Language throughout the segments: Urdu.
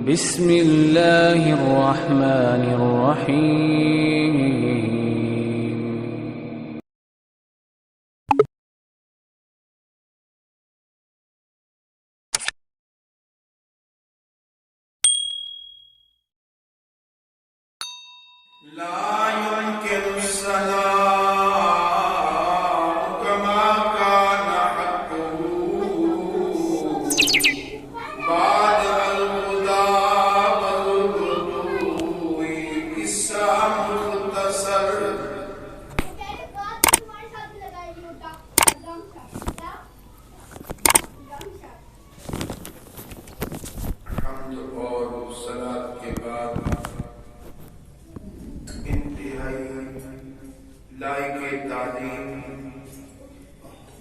بسم اللہ الرحمن الرحیم لا يمكن السلام كما كان حقه بعد الهدى والبدو قصہ مختصر حمد اور صلاۃ کے بعد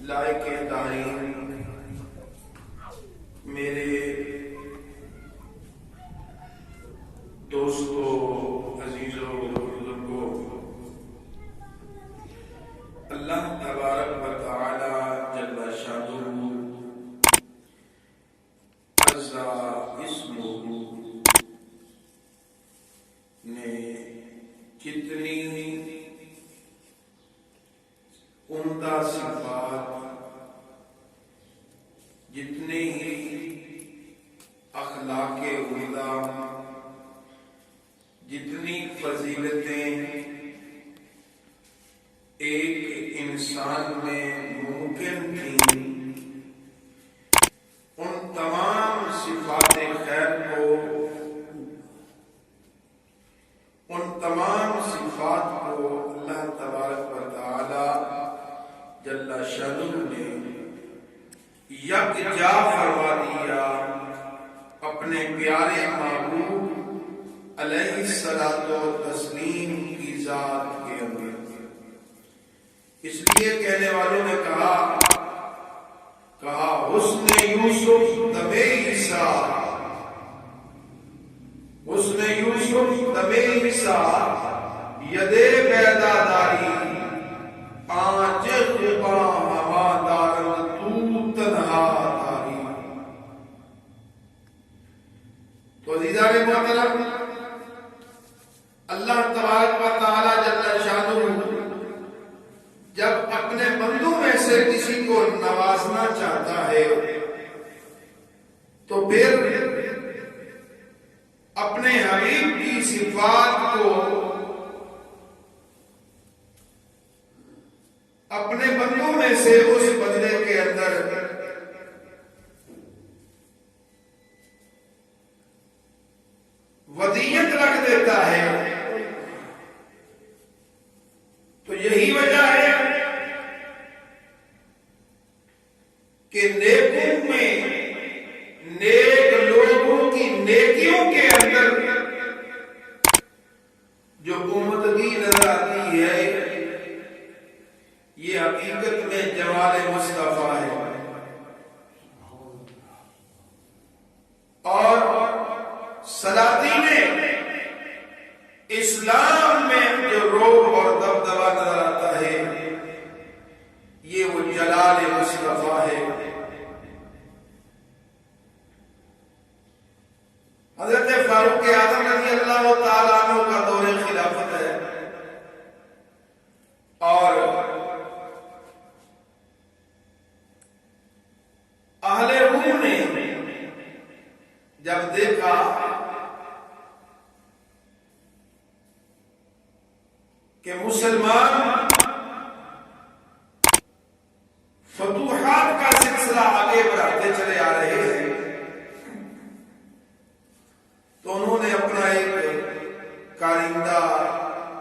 لائق تعلیم میرے دوستو، عزیزو، بزرگو، اللہ تبارک و تعالی جل شانہ عز اسمہ نے کتنی عمدہ صفات، جتنے ہی اخلاق عمدہ، جتنی فضیلتیں ایک انسان میں ممکن تھیں، ان تمام صفات خیر کو، ان تمام صفات کو اللہ تبارک و تعالی جل شانہ نے یکجا فرما دیا اپنے پیارے محبوب علیہ الصلوۃ والتسلیم کی ذات کے اندر۔ اس لیے کہنے والوں نے کہا حسن یوسف دم عیسیٰ، حسن یوسف دم عیسیٰ ید بیدا داری آج خبا ہوا دارن تو تنہا داری۔ تو عزیزان محترم، اللہ تبارک و تعالی جل شانہ جب اپنے بندوں میں سے کسی کو نوازنا چاہتا ہے تو پھر اپنے حبیب کی صفات کو اپنے بندوں میں سے اس بندے کے اندر ودیت رکھ دیتا ہے۔ تو یہی وجہ ہے کہ نیکوں میں، نیک لوگوں کی نیکیوں کے اندر جو عمدگی نظر آتی ہے، یہ حقیقت میں جمال مصطفیٰ ہے۔ اور سلاطین اسلام میں جو روب اور دبدبا نظر آتا ہے، یہ وہ جلال مصطفیٰ ہے۔ حضرت فاروق اعظم رضی اللہ تعالیٰ عنہ کا دور خلافت ہے، اور اہل روم نے جب دیکھا کہ مسلمان فتوحات کا سلسلہ آگے بڑھاتے چلے آ رہے ہیں، تو انہوں نے اپنا ایک کارندہ،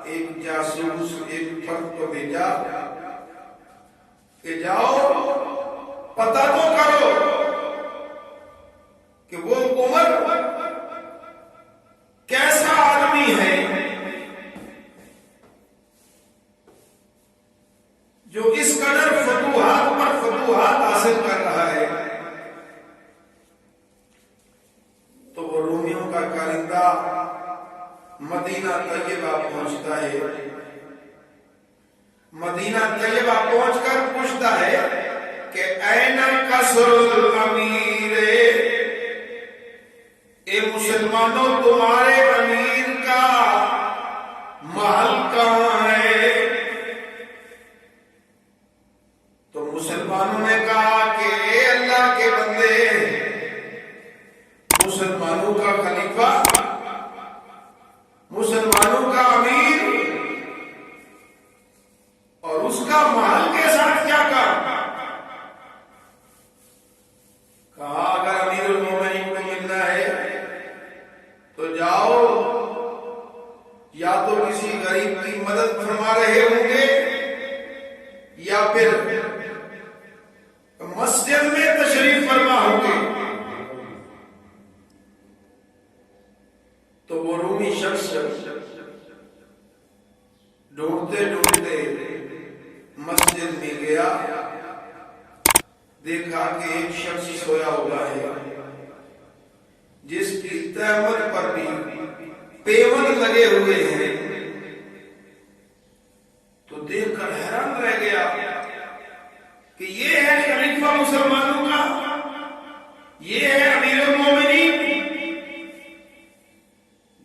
ایک جاسوس، ایک فرد کو بھیجا کہ جاؤ پتہ تو کرو کہ وہ عمر کیسا آدمی ہے جو اس قدر فتوحات پر فتوحات حاصل کر رہا ہے۔ تو وہ رومیوں کا کارندہ مدینہ طیبہ پہنچتا ہے، مدینہ طیبہ پہنچ کر پوچھتا ہے کہ این قصر الامیر، اے مسلمانوں تمہارے امیر کا محل کہاں ہے؟ تو مسلمانوں نے کہا کہ اے اللہ کے بندے، مسلمانوں کا خلیفہ، مسلمانوں کا امیر، اور اس کا محل کے ساتھ کیا کہا؟ اگر امیر المومنین کو ملنا ہے تو جاؤ، یا تو کسی غریب کی مدد فرما رہے ہوں گے یا پھر مسجد میں تشریف فرما ہوں گے۔ تو وہ رومی شخص ڈھونڈتے ڈھونڈتے مسجد میں گیا، دیکھا کہ ایک شخص سویا ہوا ہے جس کی تہمت پر بھی پیون لگے ہوئے ہیں۔ تو دیکھ کر حیران رہ گیا کہ یہ ہے خلیفہ مسلمانوں کا، یہ ہے امیر المومنین،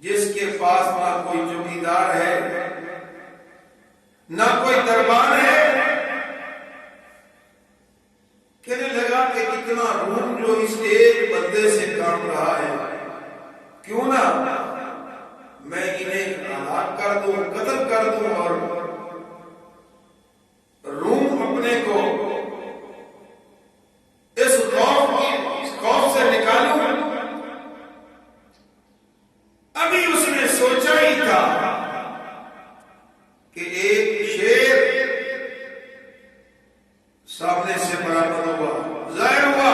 جس کے پاس نہ کوئی چوکیدار ہے، نہ کوئی دربار ہے۔ کہنے لگا کہ اتنا روم جو اس ایک بندے سے کام رہا ہے، کیوں نہ میں انہیں ہلاک کر دوں، قتل کر دوں، اور روم اپنے کو اس خوف سے نکالوں۔ ابھی اس نے سوچا ہی تھا کہ ایک شیر سامنے سے برآمد ہوا، ظاہر ہوا،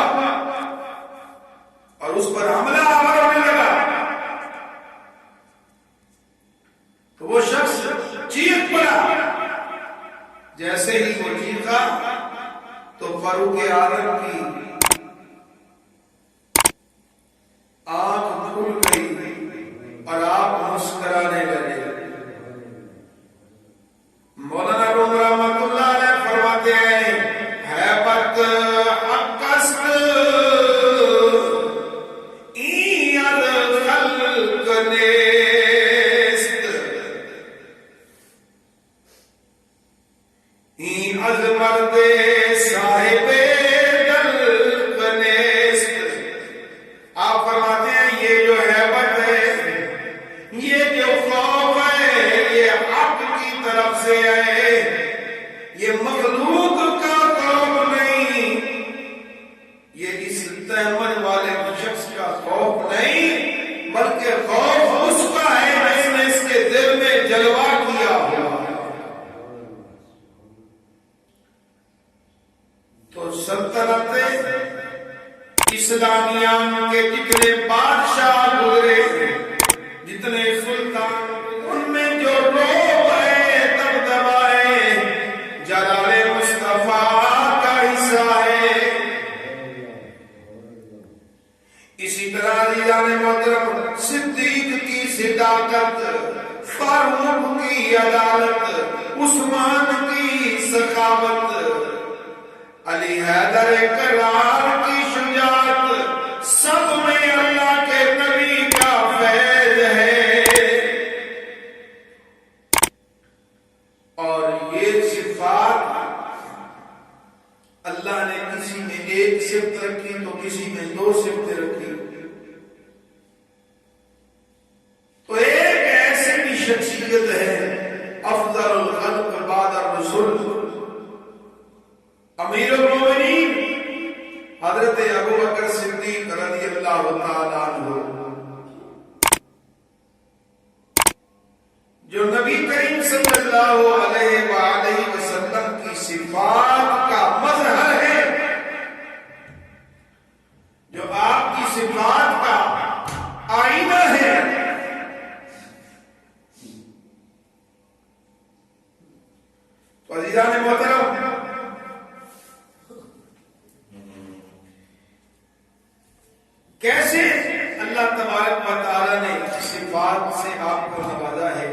اور اس پر حملہ آور ہونے لگا۔ تو وہ شخص چیخ پڑا۔ جیسے ہی وہ چیخا تو فاروق اعظم کی آنکھ کھل گئی اور آپ مسکرانے لگے۔ مولانا روم رحمۃ اللہ علیہ فرماتے ہیں، ہیبت اکست این خلق نیست، این از مرد صاحب دلق نیست۔ آپ فرماتے ہیں یہ جو ہیبت ہے، یہ جو خوف ہے، یہ حق کی طرف سے ہے، یہ مخلوق کا خوف نہیں، یہ اس تہمت والے شخص کا خوف نہیں، بلکہ خوف اس کا ہے جس نے اس کے دل میں جلوہ کیا ہوا۔ تو سلطنت اسلامیہ کے جتنے بادشاہ گزرے، جتنے سلطان، ان میں جو روب ہے، دبدبا ہے، جلال مصطفیٰ کا حصہ ہے۔ اسی طرح عزیزان محترم، صدیق کی صداقت، فاروق کی عدالت، عثمان کی سخاوت، علی حیدر کرار کی شجاعت، سب میں اللہ کے نبی کا فیض ہے۔ اور یہ صفات اللہ نے کسی میں ایک صفت رکھی تو کسی میں دو صفتیں رکھی۔ تو ایک ایسی بھی شخصیت ہے، افضل الخلق بعد الرسل، امیر المومنین حضرت ابو بکر صدیق رضی اللہ تعالیٰ عنہ، جو نبی کریم صلی اللہ علیہ وآلہ وسلم کی صفات کا مظہر ہے، جو آپ کی صفات کا آئینہ ہے۔ تو عزیزان محترم، کیسے اللہ تبارک و تعالیٰ نے صفات سے آپ کو نوازا ہے؟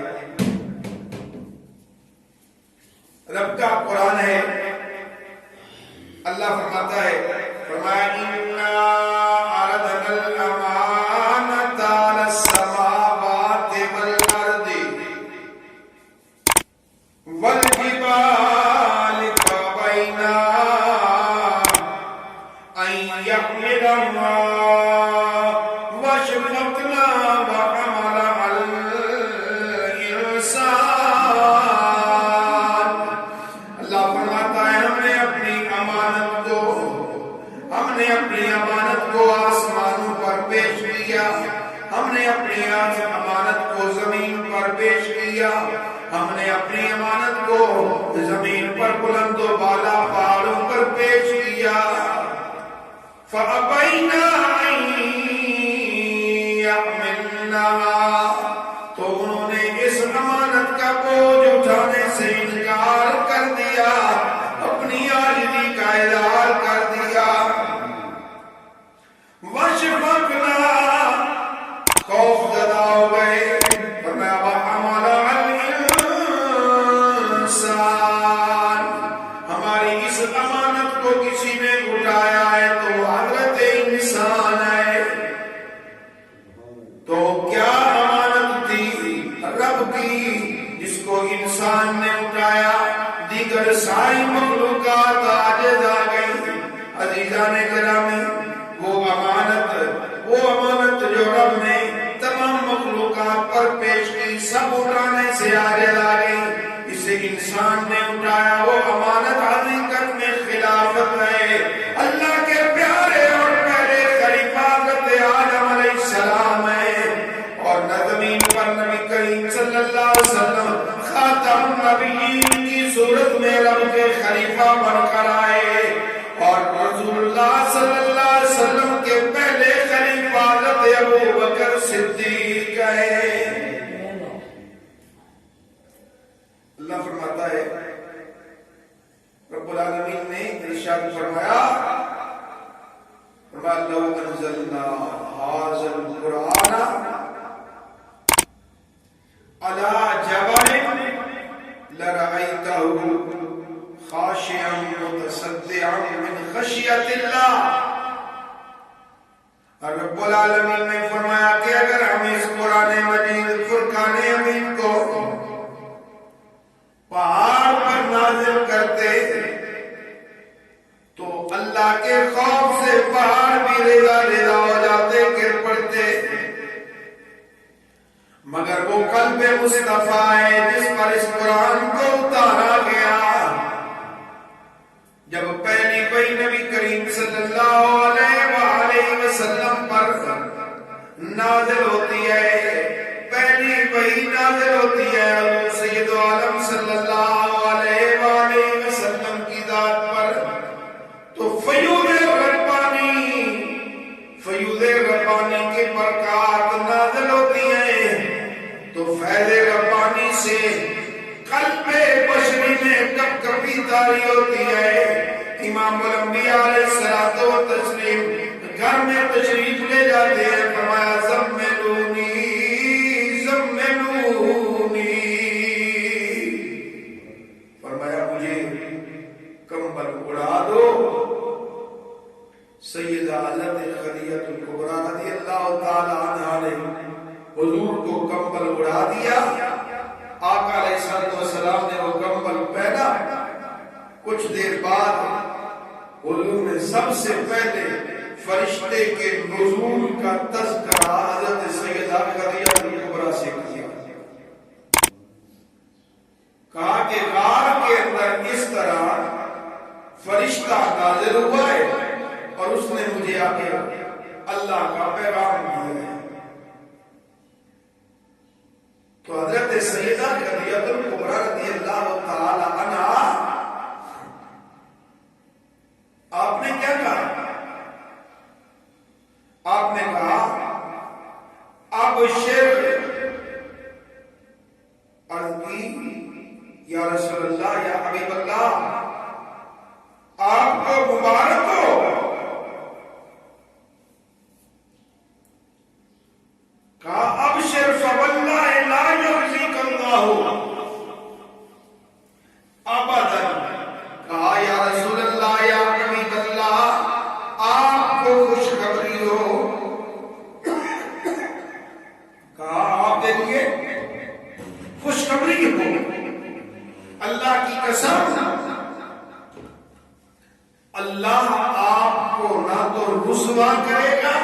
وَأَشْفَقْنَا وَحَمَلَهَا الْإِنسَانُ. اللہ فرماتا ہے ہم نے اپنی امانت کو آسمانوں پر پیش کیا، ہم نے اپنی امانت کو زمین پر پیش کیا، ہم نے اپنی امانت کو زمین پر بلند و بالا پہاڑوں پر پیش کیا. فَأَبَيْنَا أَن يَحْمِلْنَهَا، تو انہوں نے اس امانت کا بوجھ اٹھانے سے انکار کر دیا، اپنی عاجزی کا اظہار کر دیا. وَأَشْفَقْنَا، خوف زدہ ہو گئے. فرمایا وَحَمَلَهَا الْإِنسَانُ، ہماری اس امانت کو کسی نے اٹھایا ہے تو حضرت انسان ہے. تو کیا امانت تھی رب کی جس کو انسان نے اٹھایا؟ دیگر ساری مخلوقات عاجز آ گئی. عزیزان گرامی، وہ امانت جو رب نے تمام مخلوقات پر پیش کی سب اٹھانے سے عاجز آ گئی. اسے انسان نے اٹھایا. وہ امانت حقیقت میں خلافت ہے. اللہ کے پیارے اور پہلے خلیفہ حضرت آدم علیہ السلام ہے، اور زمین پر نبی کریم صلی اللہ علیہ وسلم خاتم النبیین کی صورت میں رب کے خلیفہ بن کر آئے، اور رسول اللہ صلی اللہ علیہ وسلم کے پہلے خلیفہ حضرت ابو بکر صدیق ہے. اللہ فرماتا ہے، رب العالمین نے ارشاد فرمایا لو انزلنا هذا القرآن على جبل لرأيته خاشعا متصدعا من خشية الله. رب العالمین نے فرمایا کہ اگر ہم اس قرآن مجید فرقان حمید کو پہاڑ پر نازل کرتے تو اللہ کے خوف سے پہاڑ بھی ریزہ ریزہ ہو جاتے، گر پڑتے. مگر وہ قلب مصطفیٰ ہے جس پر اس قرآن کو اتارا گیا. جب پہلی وحی نبی کریم صلی اللہ علیہ وسلم پر نازل ہوتی ہے، پہلی وحی نازل ہوتی ہے حضور سید عالم صلی اللہ علیہ وسلم کی ذات پر، تو فیوض ربانی کے برکات نازل ہوتی ہیں. تو فیض ربانی سے قلب بشری میں کب کبھی تاری ہوتی ہے. امام الانبیاء علیہ الصلوۃ والتسلیم گھر میں تشریف لے جاتے ہیں. فرمایا زملونی زملونی، فرمایا مجھے کمبل اڑا دو. سیدہ حضرت خدیجہ الکبریٰ رضی اللہ تعالی عنہا نے حضور کو کمبل اڑا دیا. آقا علیہ السلام نے وہ کمبل پہنا. کچھ دیر بعد حضور نے سب سے پہلے فرشتے کے نزول کا تذکرہ حضرت سیدہ خدیجہ الکبریٰ سے کیا. کہا کہ غار کے اندر اس طرح فرشتہ نازل ہوا ہے اور اس نے مجھے آ کے اللہ کا پیغام دیا ہے. تو حضرت سیدہ خدیجہ الکبریٰ رضی اللہ تعالی عنہا آپ نے کیا کہا؟ آپ نے کہا ابشر، عرض کی یا رسول اللہ یا حبیب اللہ آپ کو مبارک ہو. کہا ابشر فواللہ لا یخزیک اللہ ابدا. کہا یا رسول اللہ یا حبیب اللہ آپ کو خوشخبری ہو. کہا آپ دیکھیے خوشخبری ہو، اللہ کی قسم اللہ آپ کو نہ تو رسوا کرے گا،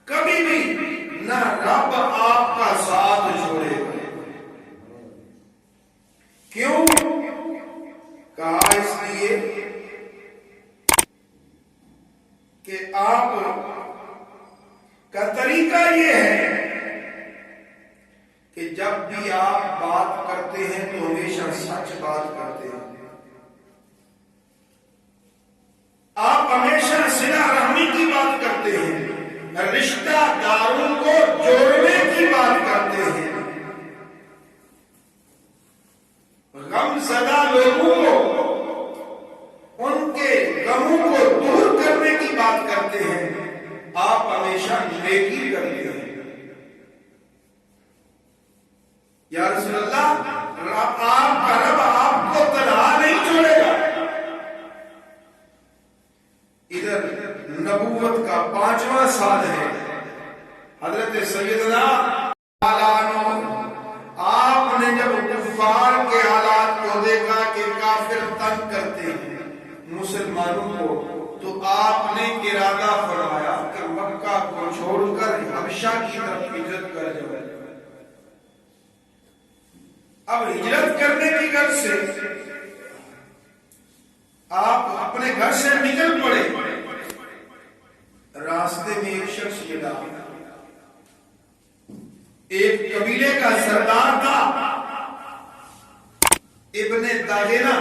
کبھی نہ رب آپ کا ساتھ چھوڑے گا۔ کیوں؟ کہا اس لیے کہ آپ کا طریقہ یہ ہے کہ جب بھی آپ بات کرتے ہیں تو ہمیشہ سچ بات کرتے ہیں، آپ ہمیشہ صلہ رحمی کی بات کرتے ہیں، رشتہ داروں کو جوڑنے کی بات کرتے ہیں، غم زدہ لوگوں کو ان کے غموں کو دور کرنے کی بات کرتے ہیں، آپ ہمیشہ نیکی کرتے ہیں۔ یا رسول اللہ، آپ کا رب آپ کو تنہا نہیں چھوڑے گا۔ ادھر نبوت کا 5واں سال ہے، حضرت سیدنا آپ نے جب کفار کے حالات کو دیکھا کہ کافر تنگ کرتے ہیں مسلمانوں کو، تو آپ نے ارادہ فرمایا کہ مکہ کو چھوڑ کر حبشہ کی طرف ہجرت کر جائے۔ اب ہجرت کرنے کی غرض سے آپ اپنے گھر سے نکل پڑے، راستے میں ایک شخص ملا، ایک قبیلے کا سردار تھا، ابن داغینہ۔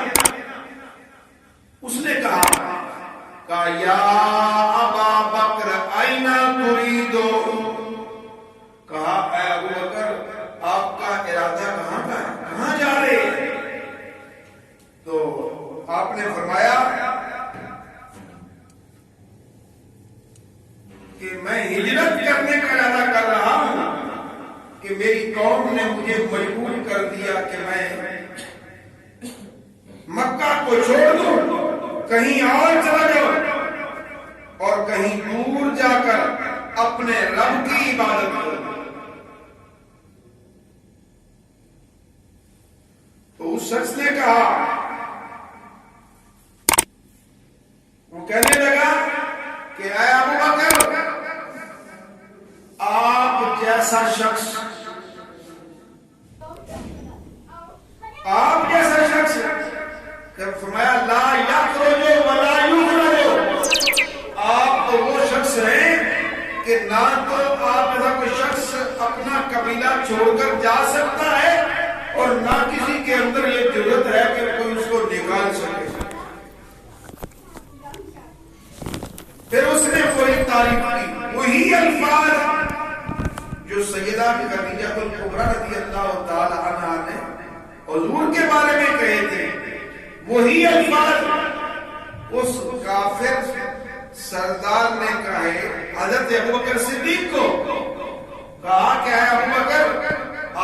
اس نے کہا یا ابا بکر این تریدو، کہا اے ابو بکر آپ کا ارادہ کہاں کا ہے، کہاں جا رہے ہیں؟ تو آپ نے فرمایا کہ میں ہجرت کرنے کا ارادہ کر رہا ہوں کہ میری قوم نے مجھے مجبور کر دیا کہ میں مکہ کو چھوڑ دوں، کہیں اور چلا جاؤں اور کہیں دور جا کر اپنے رب کی عبادت کروں۔ تو اس شخص نے کہا، وہ کہنے لگا کہ اے ابو بکر، آپ جیسا شخص فرمایا لا یخرج ولا یخرج، آپ تو وہ شخص ہیں کہ نہ تو آپ ایسا کوئی شخص اپنا قبیلہ چھوڑ کر جا سکتا ہے اور نہ کسی کے اندر یہ ضرورت ہے کہ کوئی اس کو نکال سکے۔ پھر اس نے کوئی تعریف کی، وہی الفاظ جو سیدہ خدیجہ الکبریٰ رضی اللہ تعالی عنہا نے حضور کے بارے میں کہے تھے، وہی الفاظ اس کافر سردار نے کہے حضرت ابوبکر صدیق کو، کہا کہ اے ابوبکر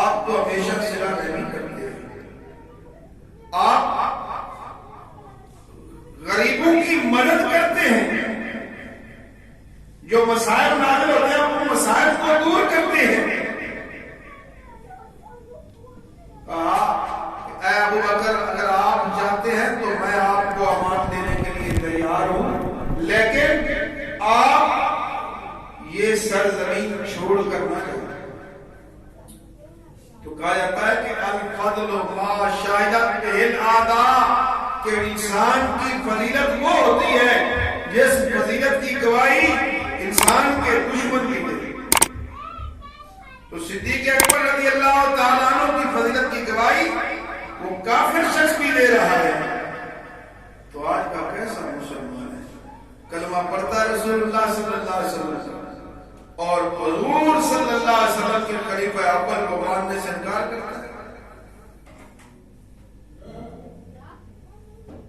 آپ تو ہمیشہ صلہ رحمی کرتے ہیں، آپ غریبوں کی مدد کرتے ہیں، جو مسائل نازل ہوتے ہیں وہ مسائل کو دور کرتے ہیں۔ کہا اے ابوبکر اگر آپ چاہتے ہیں تو میں آپ کو امان دینے کے لیے تیار ہوں، لیکن آپ یہ سرزمین چھوڑ کر نہ جائیں۔ تو کہا جاتا ہے کہ الفضل ما شاہدت بہ الاعداء، کہ انسان کی فضیلت وہ ہوتی ہے جس فضیلت کی گواہی انسان کے دشمن بھی دے۔ تو صدیق اکبر رضی اللہ تعالیٰ عنہ کی فضیلت کی گواہی وہ کافر شخص بھی دے رہا ہے۔ تو آج کا کیسا مسلمان ہے، کلمہ پڑھتا ہے رسول اللہ صلی اللہ علیہ وسلم اور حضور صلی اللہ علیہ وسلم کے خلیفہ اول کو ماننے سے انکار کرتا ہے۔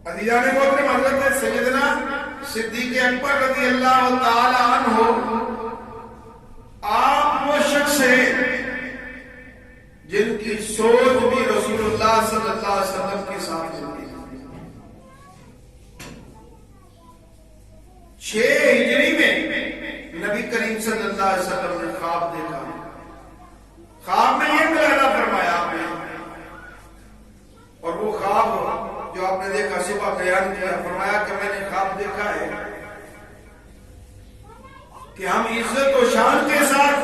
عزیزان محترم، حضرت سیدنا صدیق اکبر رضی اللہ تعالی عنہ آپ وہ شخص ہیں جن کی سوچ بھی رسول اللہ صلی اللہ علیہ وسلم کے ساتھ ہوتی ہے۔ 6 ہجری میں نبی کریم صلی اللہ علیہ وسلم نے خواب دیکھا، خواب میں یہ ملاحظہ فرمایا آپ نے، اور وہ خواب جو آپ نے دیکھا صبح بیان کیا، فرمایا کہ میں نے خواب دیکھا ہے کہ ہم عزت و شان کے ساتھ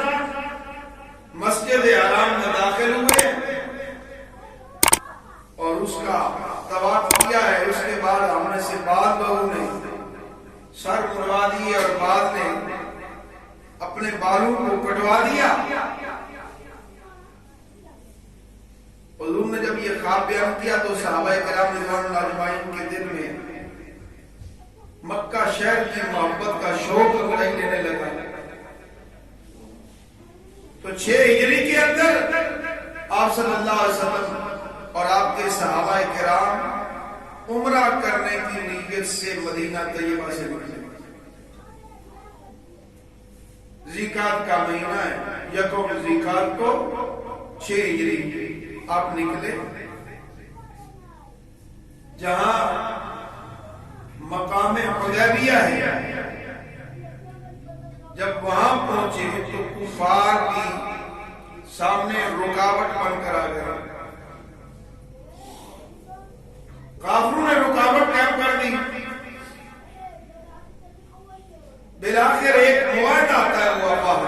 کروا دیا. حضور نے جب یہ خواب بیان کیا تو صحابہ کرام رضوان اللہ اجمعین کے دل میں مکہ شہر کی محبت کا شوق انگڑائی لینے لگا. تو 6 ہجری کے اندر آپ صلی اللہ علیہ وسلم اور آپ کے صحابہ کرام عمرہ کرنے کی نیت سے مدینہ طیبہ سے نکلے. ذیقعد کا مہینہ ہے، یکم ذیقعد کو 6 ہجری آپ نکلے. جہاں مقام حدیبیہ ہے، جب وہاں پہنچے تو کفار بھی سامنے رکاوٹ بن کر آ گئے. کافروں نے رکاوٹ قائم کر دی. بالآخر ایک معاہدہ آتا ہے وہ افواہ،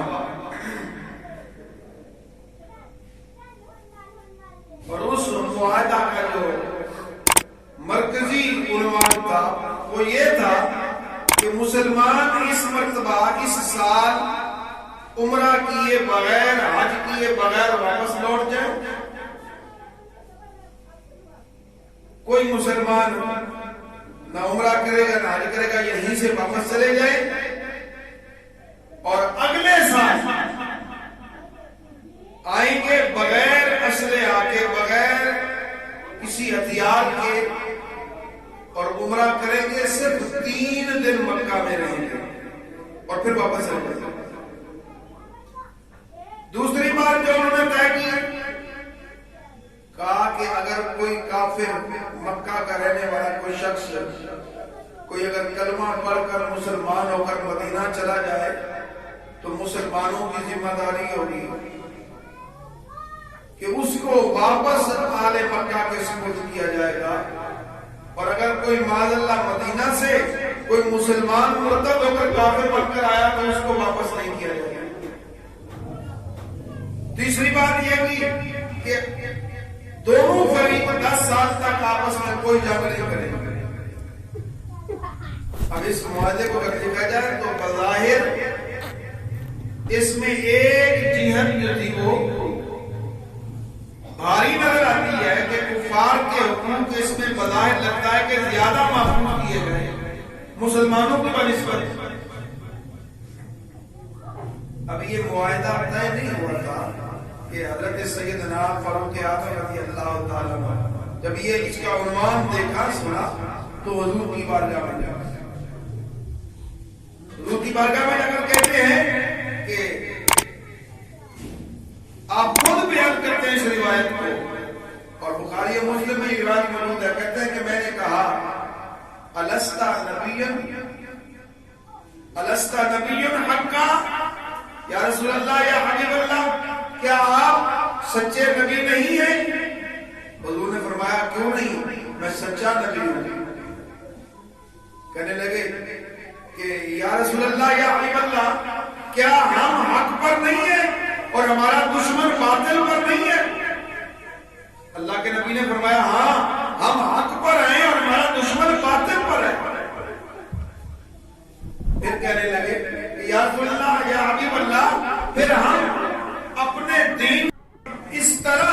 اور اس معاہدہ کا جو مرکزی عنوان تھا وہ یہ تھا کہ مسلمان اس مرتبہ اس سال عمرہ کیے بغیر، حج کیے بغیر واپس لوٹ جائیں. کوئی مسلمان نہ عمرہ کرے گا نہ حج کرے گا، یہیں سے واپس چلے جائے اور اگلے سال آئیں گے بغیر اسلحہ کے، بغیر کسی ہتھیار کے، اور عمرہ کریں گے. صرف 3 دن مکہ میں رہیں گے اور پھر واپس چلے جائیں گے. دوسری بات جو انہوں نے طے کی، کہا کہ اگر کوئی کافر مکہ کا رہنے والا کوئی شخص، کوئی اگر کلمہ پڑھ کر مسلمان ہو کر مدینہ چلا جائے تو مسلمانوں کی ذمہ داری ہوگی کہ اس کو واپس اہل مکہ کے سپرد کیا جائے گا. اور اگر کوئی معاذ اللہ مدینہ سے کوئی مسلمان مرتد ہو کر کافر بن کر آیا تو اس کو واپس نہیں کیا جائے گا. تیسری بات یہ کی کہ دونوں فریق 10 سال تک آپس میں کوئی جنگ نہیں کرے. اب اس معاہدے کو اگر دیکھا جائے تو بظاہر اس میں ایک جہت جو تھی وہ بھاری نظر آتی ہے کہ کفار کے حقوق اس میں بظاہر لگتا ہے کہ زیادہ محفوظ کیے گئے مسلمانوں کی بنسبت. اب یہ معاہدہ طے نہیں ہوا تھا کہ حضرت سیدنا فاروق اعظم رضی اللہ تعالیٰ عنہ جب یہ اس کا عنوان دیکھا سنا تو حضور کی بارگاہ میں جا کر، حضور کی بارگاہ میں جا کر کہتے ہیں کہ آپ خود بیان کرتے ہیں اس روایت کو، اور بخاری و مسلم میں یہ روایت موجود ہے. کہتے ہیں کہ میں نے کہا الستا نبی حقا یا رسول اللہ یا حبیب اللہ، کیا آپ سچے نبی نہیں ہیں؟ حضور نے فرمایا کیوں نہیں، میں سچا نبی ہوں. کہنے لگے کہ یا رسول اللہ یا حبیب اللہ، کیا ہم حق پر نہیں ہیں اور ہمارا دشمن باطل پر نہیں ہے؟ اللہ کے نبی نے فرمایا ہاں ہم حق پر ہیں اور ہمارا دشمن باطل پر ہے. پھر کہنے لگے کہ یا رسول اللہ یا حبیب اللہ، پھر ہم اپنے دین اس طرح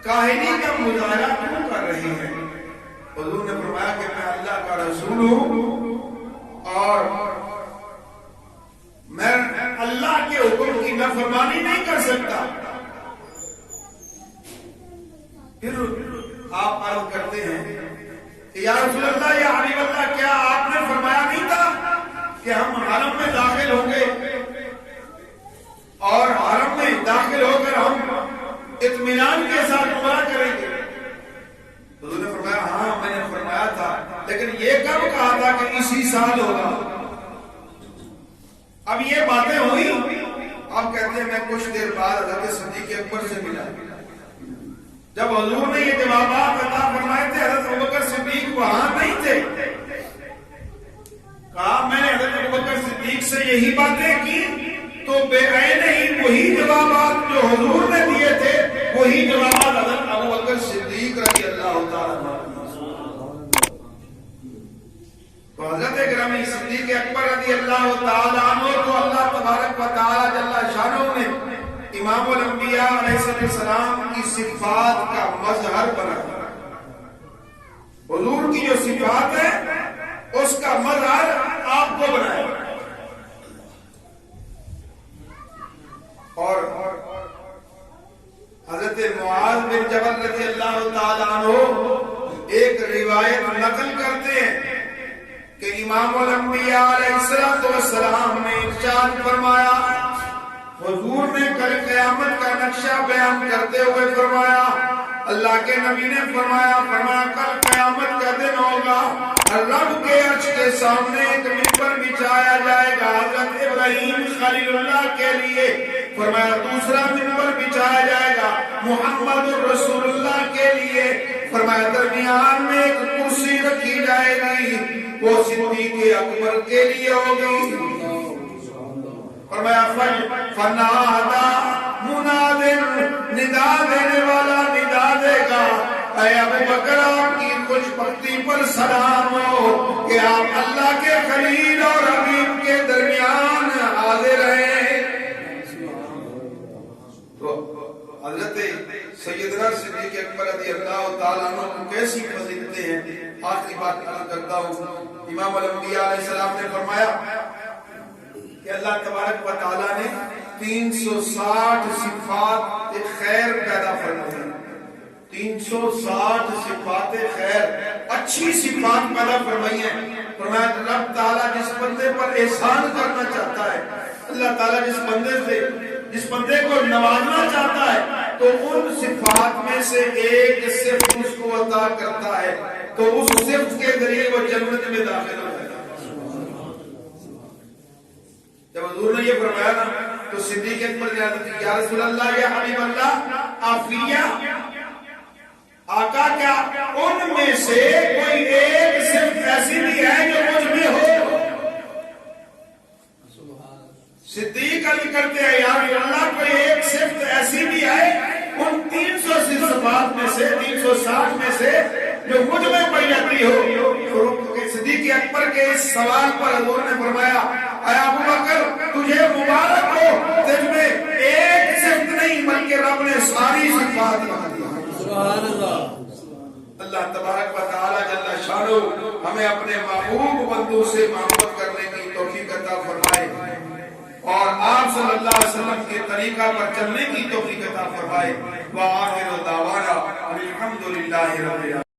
کاہلی کا مظاہرہ کیوں کر رہے ہیں؟ حضور نے فرمایا کہ میں اللہ کا رسول ہوں اور میں اللہ کے حکم کی نافرمانی نہیں کر سکتا. پھر آپ عرض کرتے ہیں کہ یا رسول اللہ یا حبیب اللہ، کیا آپ نے فرمایا نہیں تھا کہ ہم حرم میں داخل ہوں گے اور حرم میں داخل ہو کر ہم اطمینان کے ساتھ عمرہ کریں گے؟ حضور نے فرمایا ہاں میں نے فرمایا تھا، لیکن یہ کب کہا تھا کہ اسی سال ہوگا؟ اب یہ باتیں ہوئی. اب کہتے ہیں میں کچھ دیر بعد حضرت صدیق اکبر سے ملا. جب حضور نے یہ جوابات عطا فرمائے تھے حضرت ابوبکر صدیق وہاں نہیں تھے. کہا میں نے حضرت ابوبکر صدیق سے یہی باتیں کی تو بے عین ہی وہی جوابات جو حضور نے دیے تھے وہی جوابات حضرت ابوبکر صدیق رضی اللہ تعالیٰ عنہ. تو حضرت گرامی صدیق صدیق اکبر رضی اللہ تعالی عنہ کو اللہ تبارک و تعالی جل شانہ نے امام الانبیاء علیہ السلام کی صفات کا مظہر بنایا. حضور کی جو صفات ہے اس کا مظہر آپ کو بنایا. اور حضرت معاذ بن جبل رضی اللہ تعالی عنہ ایک روایت نقل کرتے ہیں کہ امام الانبیاء علیہ السلام نے ارشاد فرمایا، حضور نے کل قیامت کا نقشہ بیان کرتے ہوئے فرمایا، اللہ کے نبی نے فرمایا کل قیامت کا دن ہوگا، رب کے عرش کے سامنے ایک ممبر بچھایا جائے گا حضرت ابراہیم خلیل اللہ کے لیے، فرمایا دوسرا ممبر بچھایا جائے گا محمد رسول اللہ کے لیے، فرمایا درمیان میں ایک کرسی رکھی جائے گی وہ صدیق اکبر کے لیے ہوگی. فرمایا فنادا منادن ندا دینے والا ندا دے گا، اے ابو بکر آپ کی خوش بختی پر سلام ہو کہ آپ اللہ کے خلیل اور حبیب کے درمیان حاضر ہیں. تو حضرت سیدنا صدیق اکبر رضی اللہ تعالیٰ عنہ کو کیسی فضیلتیں ہیں. آخری بات بیان کرتا ہوں. امام الانبیاء علیہ السلام نے فرمایا کہ اللہ تبارک و تعالیٰ نے 360 صفات خیر پیدا فرمائی. 360 صفات خیر اچھی صفات پیدا فرمائی ہیں. فرمایا رب تعالیٰ جس بندے پر احسان کرنا چاہتا ہے، اللہ تعالیٰ جس بندے کو نوازنا چاہتا ہے تو ان صفات میں سے ایک صرف اس کو عطا کرتا ہے، تو اس صفت کے ذریعے وہ جنت میں داخل ہو جائے. جب حضور نے یہ فرمایا نا تو صدیق اکبر نے عرض کی یا رسول اللہ یا حبیب اللہ عافیہ، آقا کیا ان میں سے کوئی ایک صفت ایسی بھی ہے جو مجھ میں ہو؟ صدیق علی کرتے ہیں یا رسول اللہ کوئی ایک صفت ایسی بھی ہے ان 300 صفات میں سے 360 میں سے جو مجھ میں پائی جاتی ہو. صدیق اکبر کے اس سوال پر حضور نے فرمایا اے ابو بکر تجھے مبارک ہو، تجھ میں ایک صفت نہیں بلکہ رب نے ساری صفات بنا دی. سبحان اللہ. اللہ تبارک و تعالی جل شانہ ہمیں اپنے محبوب بندوں سے محبت کرنے کی توفیق عطا فرمائے اور آپ صلی اللہ علیہ وسلم کے طریقہ پر چلنے کی توفیق عطا فرمائے. وآخر دعوانا الحمدللہ رب العالمین.